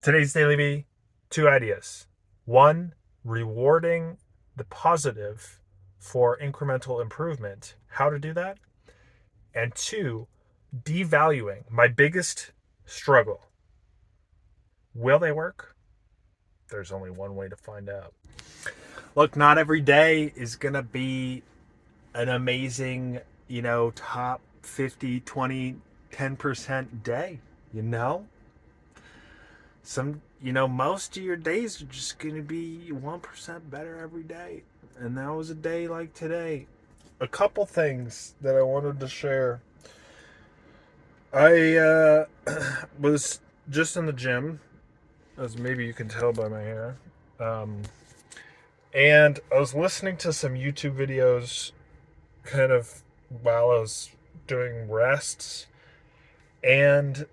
Today's DailyV, two ideas. One, rewarding the positive for incremental improvement. How to do that? And two, devaluing my biggest struggle. Will they work? There's only one way to find out. Look, not every day is going to be an amazing, top 50, 20, 10% day, you know? Most of your days are just going to be 1% better every day. And that was a day like today. A couple things that I wanted to share. I was just in the gym, as maybe you can tell by my hair. Um, and I was listening to some YouTube videos kind of while I was doing rests. And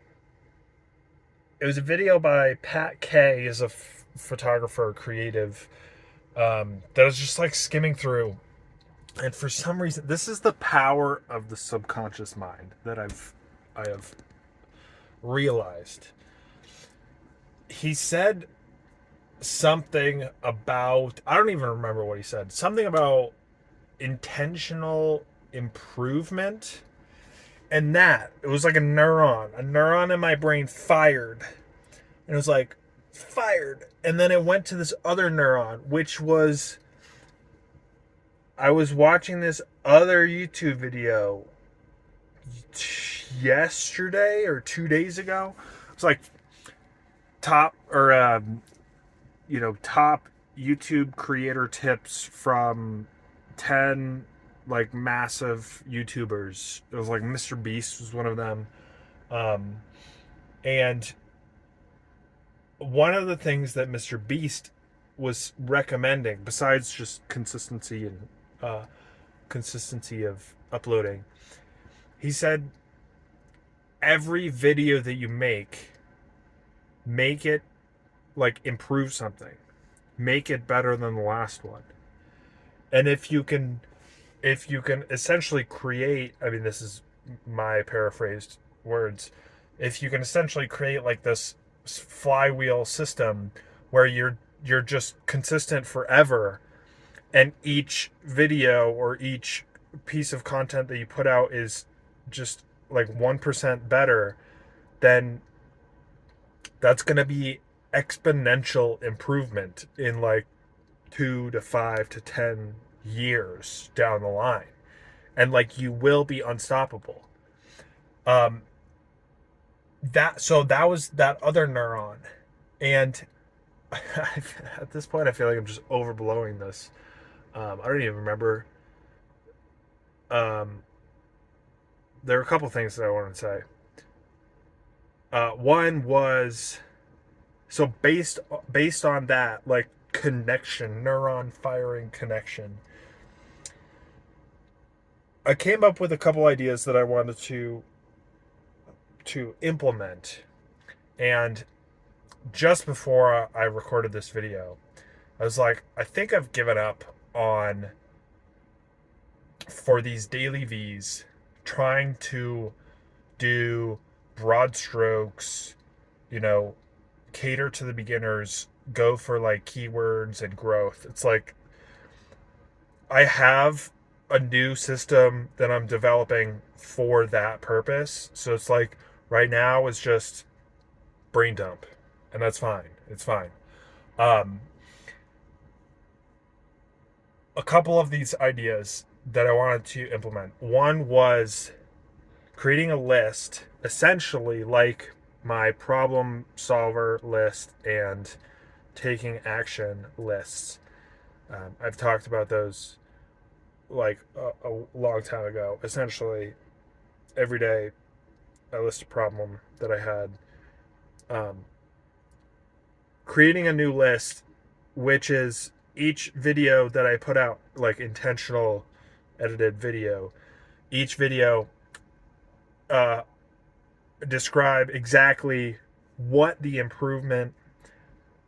it was a video by Pat Kay, is a photographer, creative, that I was just like skimming through. And for some reason, this is the power of the subconscious mind that I have realized. He said something about, I don't even remember what he said. Something about intentional improvement. And that, it was like a neuron in my brain fired. And it was like, fired. And then it went to this other neuron, which was, I was watching this other YouTube video yesterday or 2 days ago. It's like top YouTube creator tips from 10 like massive YouTubers. It was like Mr. Beast was one of them. And one of the things that Mr. Beast was recommending, besides just consistency of uploading, he said every video that you make it like improve something, make it better than the last one. And if you can essentially create, I mean, this is my paraphrased words, if you can essentially create like this flywheel system where you're just consistent forever, and each video or each piece of content that you put out is just like 1% better, then that's going to be exponential improvement in like 2 to 5 to 10 years down the line. And like you will be unstoppable. Um that was that other neuron. And at this point I feel like I'm just overblowing this. I don't even remember. Um there were a couple things that I wanted to say. One was, so based on that, like connection, neuron firing connection, I came up with a couple ideas that I wanted to implement. And just before I recorded this video, I was like, I think I've given up on, for these daily V's, trying to do broad strokes, you know, cater to the beginners, go for like keywords and growth. It's like I have a new system that I'm developing for that purpose. So it's like right now it's just brain dump, and that's fine. It's fine. Um, a couple of these ideas that I wanted to implement. One was creating a list, essentially like my problem solver list and taking action lists. I've talked about those like a long time ago. Essentially, every day I list a problem that I had. Um, Creating a new list, which is each video that I put out, like intentional edited video, each video uh, describe exactly what the improvement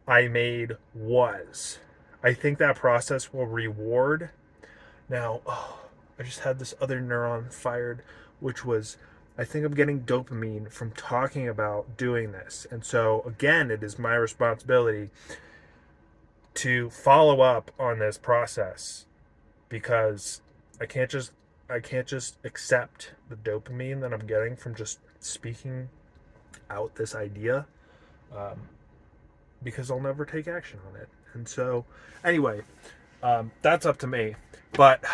I made was. I think that process will reward. Now, I just had this other neuron fired, which was I think I'm getting dopamine from talking about doing this. And so, again, it is my responsibility to follow up on this process, because I can't just accept the dopamine that I'm getting from just speaking out this idea, um, because I'll never take action on it. And so, anyway, that's up to me. But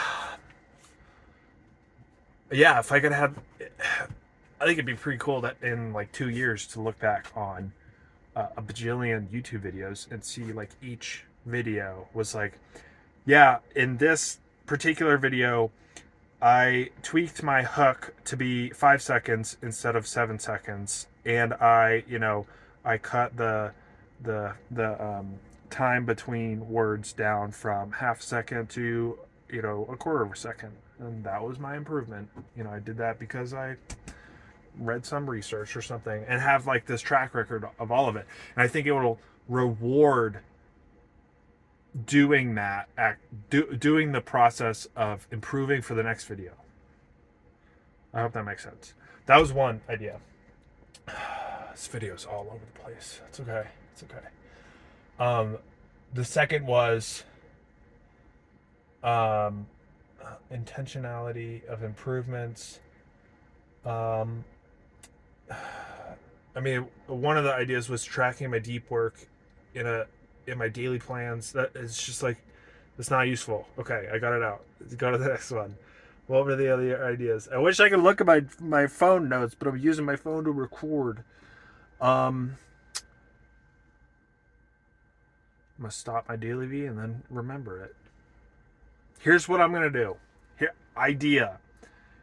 yeah, if I could have, I think it'd be pretty cool that in like 2 years to look back on a bajillion YouTube videos and see like each video was like, yeah, in this particular video, I tweaked my hook to be 5 seconds instead of 7 seconds, and I cut the time between words down from half a second to a quarter of a second, and that was my improvement. I did that because I read some research or something, and have like this track record of all of it, and I think it will reward doing that, doing the process of improving for the next video. I hope that makes sense. That was one idea. This video's all over the place. It's okay. It's okay. The second was intentionality of improvements. I mean, one of the ideas was tracking my deep work in my daily plans. That is just like, it's not useful. Okay, I got it out. Let's go to the next one. What were the other ideas? I wish I could look at my phone notes, but I'm using my phone to record. I'm gonna stop my DailyV and then remember it. Here's what I'm gonna do. Idea.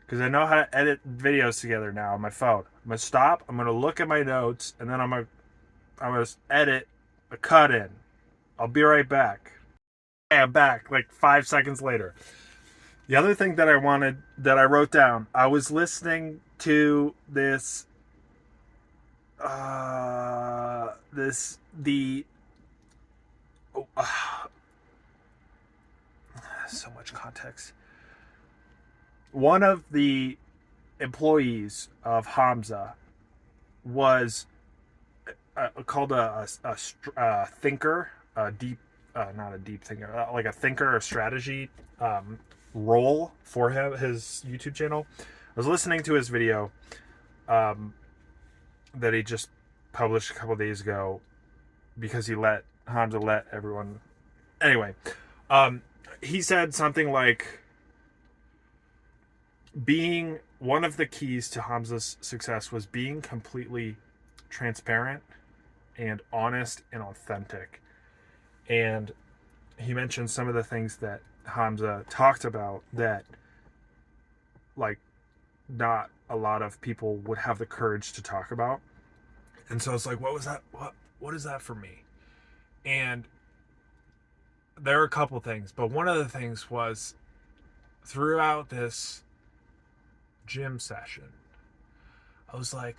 Because I know how to edit videos together now on my phone. I'm gonna stop, I'm gonna look at my notes, and then I'm gonna edit a cut in. I'll be right back. Okay, I'm back like 5 seconds later. The other thing that I wrote down, I was listening to this so much context. One of the employees of Hamza was called a thinker, not a deep thinker, like a thinker or strategy role for his YouTube channel. I was listening to his video that he just published a couple days ago, because Hamza let everyone. Anyway, he said something like, being one of the keys to Hamza's success was being completely transparent and honest and authentic. And he mentioned some of the things that Hamza talked about that, like, not a lot of people would have the courage to talk about. And so it's like, what was that? What is that for me? And there are a couple things, but one of the things was, throughout this gym session, I was like,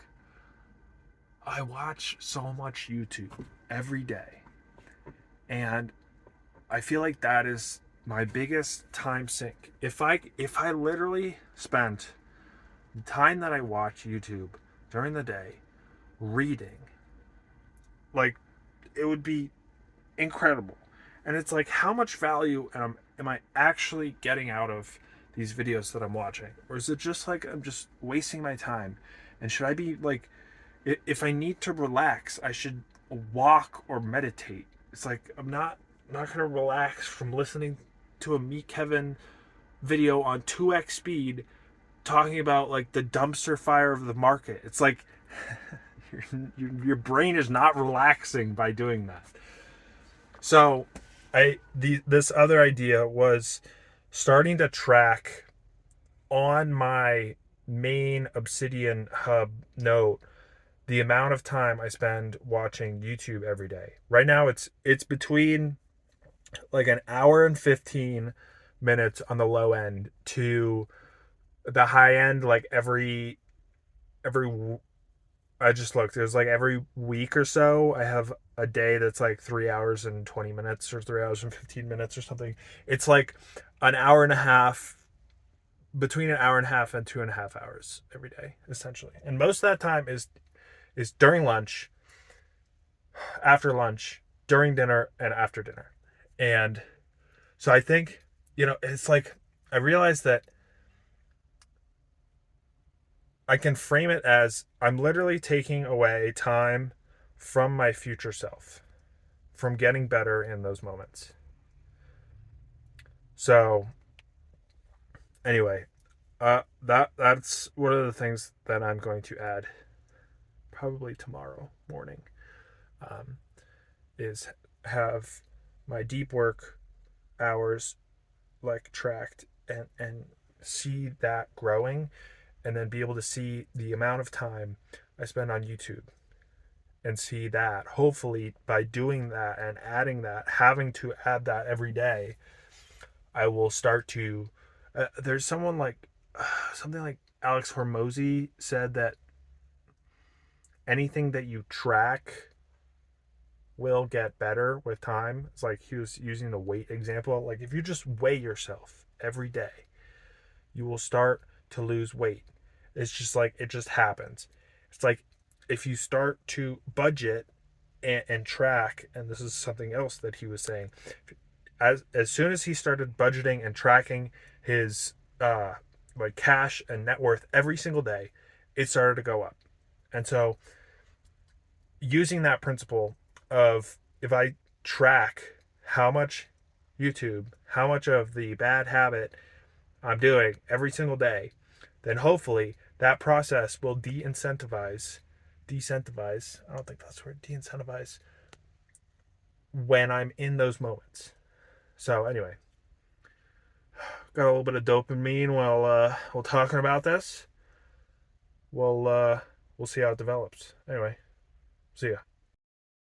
I watch so much YouTube every day, and I feel like that is my biggest time sink. If I literally spent the time that I watch YouTube during the day reading, like, it would be incredible. And it's like, how much value am I actually getting out of these videos that I'm watching? Or is it just like, I'm just wasting my time? And should I be like, if I need to relax, I should walk or meditate? It's like, I'm not gonna relax from listening to a Meet Kevin video on 2x speed talking about like the dumpster fire of the market. It's like your brain is not relaxing by doing that. So this other idea was starting to track on my main Obsidian Hub note the amount of time I spend watching YouTube every day. Right now it's between like an hour and 15 minutes on the low end to the high end, like every I just looked, it was like every week or so I have a day that's like 3 hours and 20 minutes or 3 hours and 15 minutes or something. It's like an hour and a half between an hour and a half and 2.5 hours every day, essentially. And most of that time is during lunch, after lunch, during dinner, and after dinner. And so I think, it's like I realized that I can frame it as I'm literally taking away time from my future self, from getting better in those moments. So anyway, that's one of the things that I'm going to add probably tomorrow morning, um, is have my deep work hours like tracked, and see that growing, and then be able to see the amount of time I spend on YouTube, and see that hopefully by doing that and adding that, having to add that every day, I will start to. There's someone like something like Alex Hormozy said that anything that you track will get better with time. It's like he was using the weight example. Like if you just weigh yourself every day, you will start to lose weight. It's just like it just happens. It's like if you start to budget and track, and this is something else that he was saying, as soon as he started budgeting and tracking his like cash and net worth every single day, it started to go up. And so using that principle of, if I track how much YouTube, how much of the bad habit I'm doing every single day, then hopefully that process will disincentivize, I don't think that's the word, disincentivize, when I'm in those moments. So anyway, got a little bit of dopamine while talking about this. We'll see how it develops. Anyway, see ya.